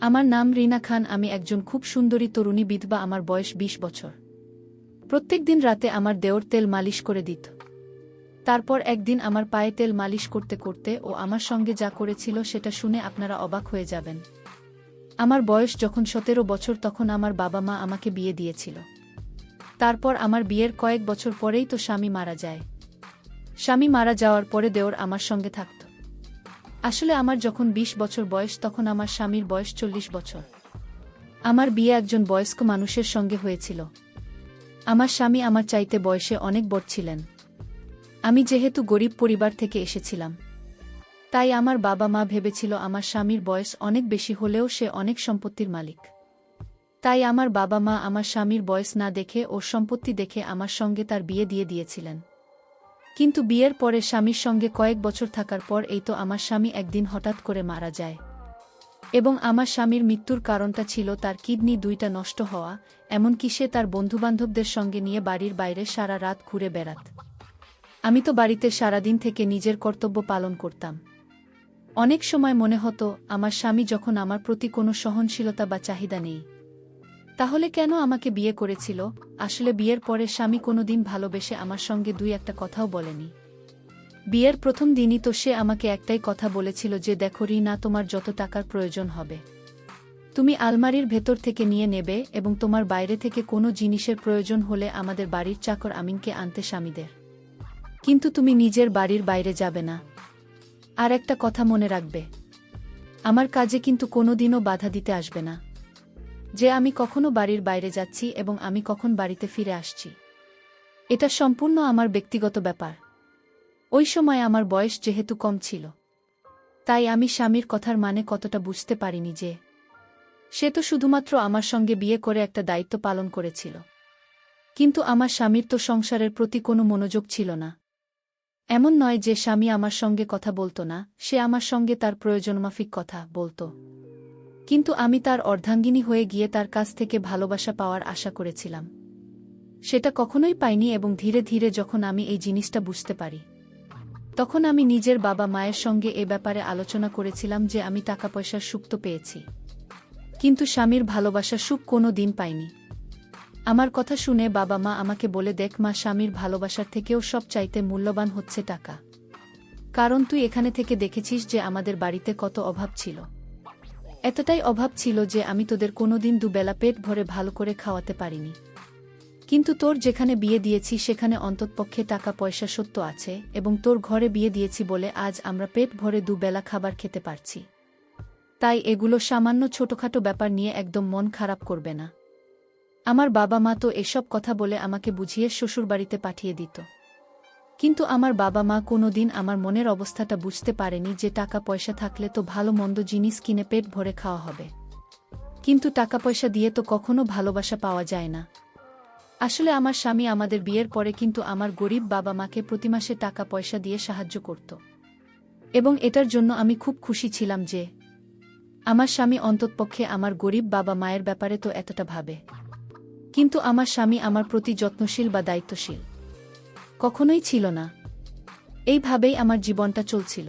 আমার নাম রিনা খান। আমি একজন খুব সুন্দরী তরুণী বিধবা। আমার বয়স ২০ বছর। প্রত্যেক দিন রাতে আমার দেওর তেল মালিশ করে দিত। তারপর একদিন আমার পায়ে তেল মালিশ করতে করতে ও আমার সঙ্গে যা করেছিল সেটা শুনে আপনারা অবাক হয়ে যাবেন। আমার বয়স যখন ১৭ বছর তখন আমার বাবা মা আমাকে বিয়ে দিয়েছিল। তারপর আমার বিয়ের কয়েক বছর পরেই তো স্বামী মারা যায়। স্বামী মারা যাওয়ার পরে দেওর আমার সঙ্গে থাকত। আসলে আমার যখন ২০ বছর বয়স তখন আমার স্বামীর বয়স ৪০ বছর। আমার বিয়ে একজন বয়স্ক মানুষের সঙ্গে হয়েছিল। আমার স্বামী আমার চাইতে বয়সে অনেক বড় ছিলেন। আমি যেহেতু গরিব পরিবার থেকে এসেছিলাম, তাই আমার বাবা মা ভেবেছিল আমার স্বামীর বয়স অনেক বেশি হলেও সে অনেক সম্পত্তির মালিক। তাই আমার বাবা মা আমার স্বামীর বয়স না দেখে ও সম্পত্তি দেখে আমার সঙ্গে তার বিয়ে দিয়ে দিয়েছিলেন। কিন্তু বিয়ের পরে স্বামীর সঙ্গে কয়েক বছর থাকার পর এই তো আমার স্বামী একদিন হঠাৎ করে মারা যায়। এবং আমার স্বামীর মৃত্যুর কারণটা ছিল তার কিডনি দুইটা নষ্ট হওয়া, এমনকি সে তার বন্ধুবান্ধবদের সঙ্গে নিয়ে বাড়ির বাইরে সারা রাত ঘুরে বেড়াত। আমি তো বাড়িতে সারাদিন থেকে নিজের কর্তব্য পালন করতাম। অনেক সময় মনে হতো আমার স্বামী যখন আমার প্রতি কোনো সহনশীলতা বা চাহিদা নেই, তাহলে কেন আমাকে বিয়ে করেছিল? আসলে বিয়ের পরে স্বামী কোনোদিন ভালোবেসে আমার সঙ্গে দুই একটা কথাও বলেনি। বিয়ের প্রথম দিনই তো সে আমাকে একটাই কথা বলেছিল যে, দেখো রিনা, তোমার যত টাকার প্রয়োজন হবে তুমি আলমারির ভেতর থেকে নিয়ে নেবে এবং তোমার বাইরে থেকে কোনো জিনিসের প্রয়োজন হলে আমাদের বাড়ির চাকর আমিনকে আনতে স্বামীদের, কিন্তু তুমি নিজের বাড়ির বাইরে যাবে না। আর একটা কথা মনে রাখবে, আমার কাজে কিন্তু কোনোদিনও বাধা দিতে আসবে না, যে আমি কখনো বাড়ির বাইরে যাচ্ছি এবং আমি কখন বাড়িতে ফিরে আসছি। এটা সম্পূর্ণ আমার ব্যক্তিগত ব্যাপার। ওই সময় আমার বয়স যেহেতু কম ছিল, তাই আমি স্বামীর কথার মানে কতটা বুঝতে পারিনি যে সে তো শুধুমাত্র আমার সঙ্গে বিয়ে করে একটা দায়িত্ব পালন করেছিল, কিন্তু আমার স্বামীর তো সংসারের প্রতি কোনো মনোযোগ ছিল না। এমন নয় যে স্বামী আমার সঙ্গে কথা বলতো না, সে আমার সঙ্গে তার প্রয়োজনমাফিক কথা বলত। কিন্তু আমি তার অর্ধাঙ্গিনী হয়ে গিয়ে তার কাছ থেকে ভালোবাসা পাওয়ার আশা করেছিলাম। সেটা কখনোই পাইনি এবং ধীরে ধীরে যখন আমি এই জিনিসটা বুঝতে পারি, তখন আমি নিজের বাবা মায়ের সঙ্গে এ ব্যাপারে আলোচনা করেছিলাম যে আমি টাকা পয়সার সুখ তো পেয়েছি, কিন্তু স্বামীর ভালোবাসার সুখ কোনো দিন পাইনি। আমার কথা শুনে বাবা মা আমাকে বলে, দেখ মা, স্বামীর ভালোবাসার থেকেও সব চাইতে মূল্যবান হচ্ছে টাকা। কারণ তুই এখানে থেকে দেখেছিস যে আমাদের বাড়িতে কত অভাব ছিল। এতটাই অভাব ছিল যে আমি তোদের কোনোদিন দুবেলা পেট ভরে ভালো করে খাওয়াতে পারিনি। কিন্তু তোর যেখানে বিয়ে দিয়েছি সেখানে অন্ততপক্ষে টাকা পয়সা সত্য আছে এবং তোর ঘরে বিয়ে দিয়েছি বলে আজ আমরা পেট ভরে দুবেলা খাবার খেতে পারছি। তাই এগুলো সামান্য ছোটখাটো ব্যাপার নিয়ে একদম মন খারাপ করবে না। আমার বাবা মা তো এসব কথা বলে আমাকে বুঝিয়ে শ্বশুরবাড়িতে পাঠিয়ে দিত। কিন্তু আমার বাবা মা কোনোদিন আমার মনের অবস্থাটা বুঝতে পারেনি যে টাকা পয়সা থাকলে তো ভালো মন্দ জিনিস কিনে পেট ভরে খাওয়া হবে, কিন্তু টাকা পয়সা দিয়ে তো কখনো ভালোবাসা পাওয়া যায় না। আসলে আমার স্বামী আমাদের বিয়ের পরে কিন্তু আমার গরিব বাবা মাকে প্রতি মাসে টাকা পয়সা দিয়ে সাহায্য করত, এবং এটার জন্য আমি খুব খুশি ছিলাম যে আমার স্বামী অন্ততপক্ষে আমার গরিব বাবা মায়ের ব্যাপারে তো এতটা ভাবে। কিন্তু আমার স্বামী আমার প্রতি যত্নশীল বা দায়িত্বশীল কখনোই ছিল না। এইভাবেই আমার জীবনটা চলছিল।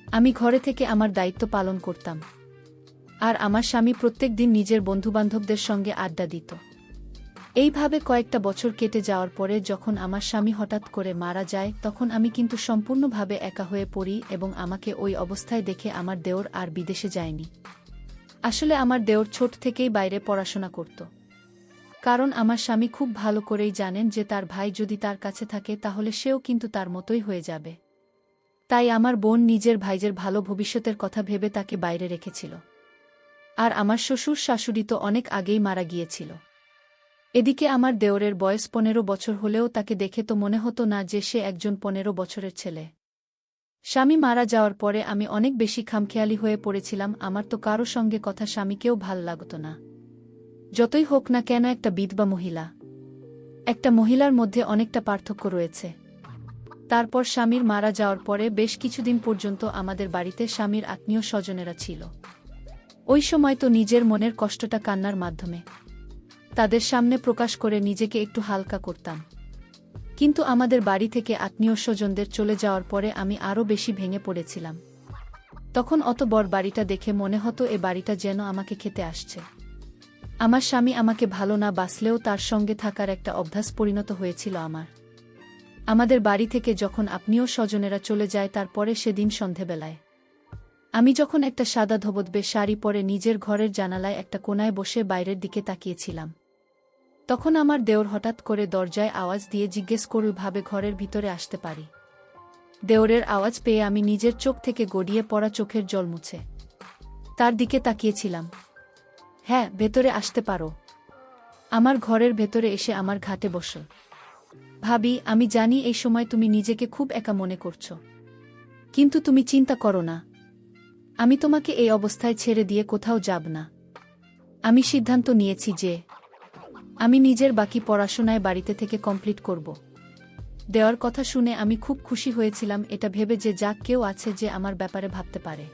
আমি ঘরে থেকে আমার দায়িত্ব পালন করতাম, আর আমার স্বামী প্রত্যেক দিন নিজের বন্ধুবান্ধবদের সঙ্গে আড্ডা দিত। এইভাবে কয়েকটা বছর কেটে যাওয়ার পরে যখন আমার স্বামী হঠাৎ করে মারা যায়, তখন আমি কিন্তু সম্পূর্ণভাবে একা হয়ে পড়ি এবং আমাকে ওই অবস্থায় দেখে আমার দেওর আর বিদেশে যায়নি। আসলে আমার দেওর ছোট থেকেই বাইরে পড়াশোনা করত, কারণ আমার স্বামী খুব ভালো করেই জানেন যে তার ভাই যদি তার কাছে থাকে তাহলে সেও কিন্তু তার মতোই হয়ে যাবে। তাই আমার বোন নিজের ভাইয়ের ভালো ভবিষ্যতের কথা ভেবে তাকে বাইরে রেখেছিল। আর আমার শ্বশুর শাশুড়ি তো অনেক আগেই মারা গিয়েছিল। এদিকে আমার দেওরের বয়স ১৫ বছর হলেও তাকে দেখে তো মনে হতো না যে সে একজন ১৫ বছরের ছেলে। স্বামী মারা যাওয়ার পরে আমি অনেক বেশি খামখেয়ালি হয়ে পড়েছিলাম। আমার তো কারো সঙ্গে কথা স্বামীকেও ভাল লাগত না। যতই হোক না কেন, একটা বিধবা মহিলা, একটা মহিলার মধ্যে অনেকটা পার্থক্য রয়েছে। তারপর স্বামীর মারা যাওয়ার পরে বেশ কিছুদিন পর্যন্ত আমাদের বাড়িতে স্বামীর আত্মীয় স্বজনেরা ছিল। ওই সময় তো নিজের মনের কষ্টটা কান্নার মাধ্যমে তাদের সামনে প্রকাশ করে নিজেকে একটু হালকা করতাম। কিন্তু আমাদের বাড়ি থেকে আত্মীয় স্বজনদের চলে যাওয়ার পরে আমি আরও বেশি ভেঙে পড়েছিলাম। তখন অত বড় বাড়িটা দেখে মনে হতো এ বাড়িটা যেন আমাকে খেতে আসছে। আমার স্বামী আমাকে ভালো না বাসলেও তার সঙ্গে থাকার একটা অভ্যাস পরিণত হয়েছিল আমার। আমাদের বাড়ি থেকে যখন আপনিও স্বজনেরা চলে যায় তারপরে সেদিন সন্ধেবেলায় আমি যখন একটা সাদা ধবধবে শাড়ি পরে নিজের ঘরের জানালায় একটা কোণায় বসে বাইরের দিকে তাকিয়েছিলাম, তখন আমার দেওর হঠাৎ করে দরজায় আওয়াজ দিয়ে জিজ্ঞেস করল ভাবে ঘরের ভিতরে আসতে পারি। দেওরের আওয়াজ পেয়ে আমি নিজের চোখ থেকে গড়িয়ে পড়া চোখের জল মুছে তার দিকে তাকিয়েছিলাম। হ্যাঁ, ভেতরে আসতে পারো। আমার ঘরের ভেতরে এসে আমার ঘাটে বসল। ভাবি, আমি জানি এই সময় তুমি নিজেকে খুব একা মনে করছো, কিন্তু তুমি চিন্তা করো না, আমি তোমাকে এই অবস্থায় ছেড়ে দিয়ে কোথাও যাব না। আমি সিদ্ধান্ত নিয়েছি যে আমি নিজের বাকি পড়াশোনায় বাড়িতে থেকে কমপ্লিট করব। দেওয়ার কথা শুনে আমি খুব খুশি হয়েছিলাম, এটা ভেবে যে যাক কেউ আছে যে আমার ব্যাপারে ভাবতে পারে।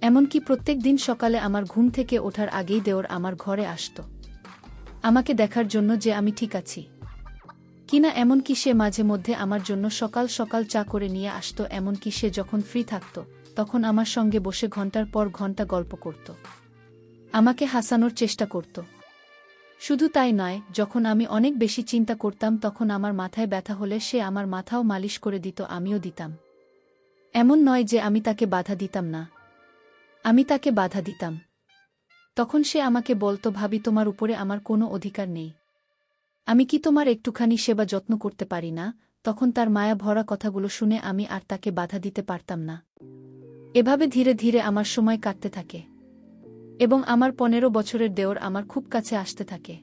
এমনকি প্রত্যেক দিন সকালে আমার ঘুম থেকে ওঠার আগেই দেওর আমার ঘরে আসত আমাকে দেখার জন্য যে আমি ঠিক আছি কিনা। এমনকি সে মাঝে মধ্যে আমার জন্য সকাল সকাল চা করে নিয়ে আসত। এমনকি সে যখন ফ্রি থাকত তখন আমার সঙ্গে বসে ঘন্টার পর ঘন্টা গল্প করত, আমাকে হাসানোর চেষ্টা করত। শুধু তাই নয়, যখন আমি অনেক বেশি চিন্তা করতাম তখন আমার মাথায় ব্যথা হলে সে আমার মাথাও মালিশ করে দিত, আমিও দিতাম। এমন নয় যে আমি তাকে বাধা দিতাম না, আমি তাকে বাধা দিতাম। তখন সে আমাকে বলতো, ভাবি, তোমার উপরে আমার কোনো অধিকার নেই, আমি কি তোমার একটুখানি সেবা যত্ন করতে পারি না? তখন তার মায়া ভরা কথাগুলো শুনে আমি আর তাকে বাধা দিতে পারতাম না। এভাবে ধীরে ধীরে আমার সময় কাটতে থাকে এবং আমার 15 বছরের দেওর আমার খুব কাছে আসতে থাকে।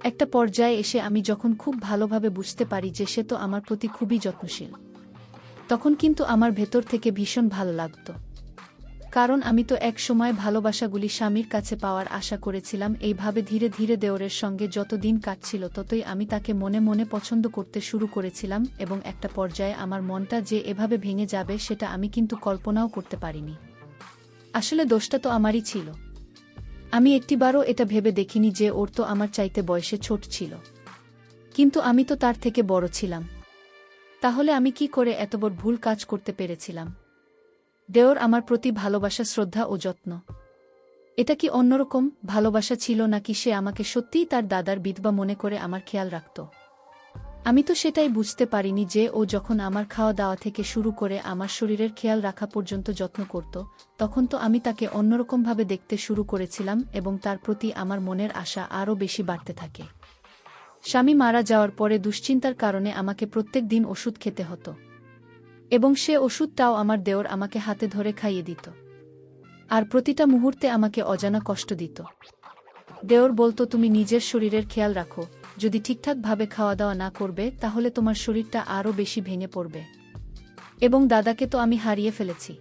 একটা পর্যায়ে এসে আমি যখন খুব ভালোভাবে বুঝতে পারি যে সে তো আমার প্রতি খুবই যত্নশীল, তখন কিন্তু আমার ভেতর থেকে ভীষণ ভালো লাগত। কারণ আমি তো এক সময় ভালোবাসাগুলি স্বামীর কাছে পাওয়ার আশা করেছিলাম। এইভাবে ধীরে ধীরে দেওরের সঙ্গে যত দিন কাটছিল ততই আমি তাকে মনে মনে পছন্দ করতে শুরু করেছিলাম এবং একটা পর্যায়ে আমার মনটা যে এভাবে ভেঙে যাবে সেটা আমি কিন্তু কল্পনাও করতে পারিনি। আসলে দোষটা তো আমারই ছিল। আমি একটিবারও এটা ভেবে দেখিনি যে ওর তো আমার চাইতে বয়সে ছোট ছিল, কিন্তু আমি তো তার থেকে বড় ছিলাম। তাহলে আমি কি করে এত বড় ভুল কাজ করতে পেরেছিলাম? দেওর আমার প্রতি ভালোবাসা, শ্রদ্ধা ও যত্ন, এটা কি অন্যরকম ভালোবাসা ছিল, নাকি সে আমাকে সত্যিই তার দাদার বিধবা মনে করে আমার খেয়াল রাখত? আমি তো সেটাই বুঝতে পারিনি যে ও যখন আমার খাওয়া দাওয়া থেকে শুরু করে আমার শরীরের খেয়াল রাখা পর্যন্ত যত্ন করত, তখন তো আমি তাকে অন্যরকমভাবে দেখতে শুরু করেছিলাম এবং তার প্রতি আমার মনের আশা আরও বেশি বাড়তে থাকে। স্বামী মারা যাওয়ার পরে দুশ্চিন্তার কারণে আমাকে প্রত্যেক দিন ওষুধ খেতে হতো এবং সে ওষুধটাও আমার দেওর আমাকে হাতে ধরে খাইয়ে দিত, আর প্রতিটা মুহূর্তে আমাকে অজানা কষ্ট দিত। দেওর বলতো, তুমি নিজের শরীরের খেয়াল রাখো, যদি ঠিকঠাকভাবে খাওয়া দাওয়া না করবে তাহলে তোমার শরীরটা আরও বেশি ভেঙে পড়বে, এবং দাদাকে তো আমি হারিয়ে ফেলেছি,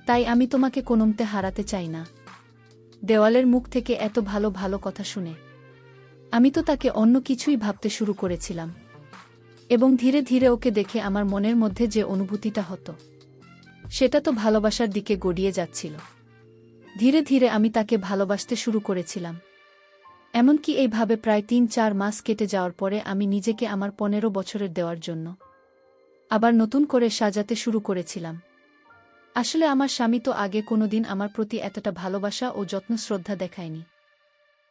তাই আমি তোমাকে কোনোমতে হারাতে চাই না। দেওয়ালের মুখ থেকে এত ভালো ভালো কথা শুনে আমি তো তাকে অন্য কিছুই ভাবতে শুরু করেছিলাম এবং ধীরে ধীরে ওকে দেখে আমার মনের মধ্যে যে অনুভূতিটা হতো সেটা তো ভালোবাসার দিকে গড়িয়ে যাচ্ছিল। ধীরে ধীরে আমি তাকে ভালোবাসতে শুরু করেছিলাম। এমনকি এইভাবে প্রায় 3-4 মাস কেটে যাওয়ার পরে আমি নিজেকে আমার 15 বছরের দেওয়ার জন্য আবার নতুন করে সাজাতে শুরু করেছিলাম। আসলে আমার স্বামী তো আগে কোনোদিন আমার প্রতি এতটা ভালোবাসা ও যত্ন শ্রদ্ধা দেখায়নি,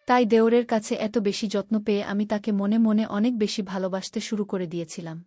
তাই দেওরের কাছে এত বেশি যত্ন পেয়ে আমি তাকে মনে মনে অনেক বেশি ভালোবাসতে শুরু করে দিয়েছিলাম।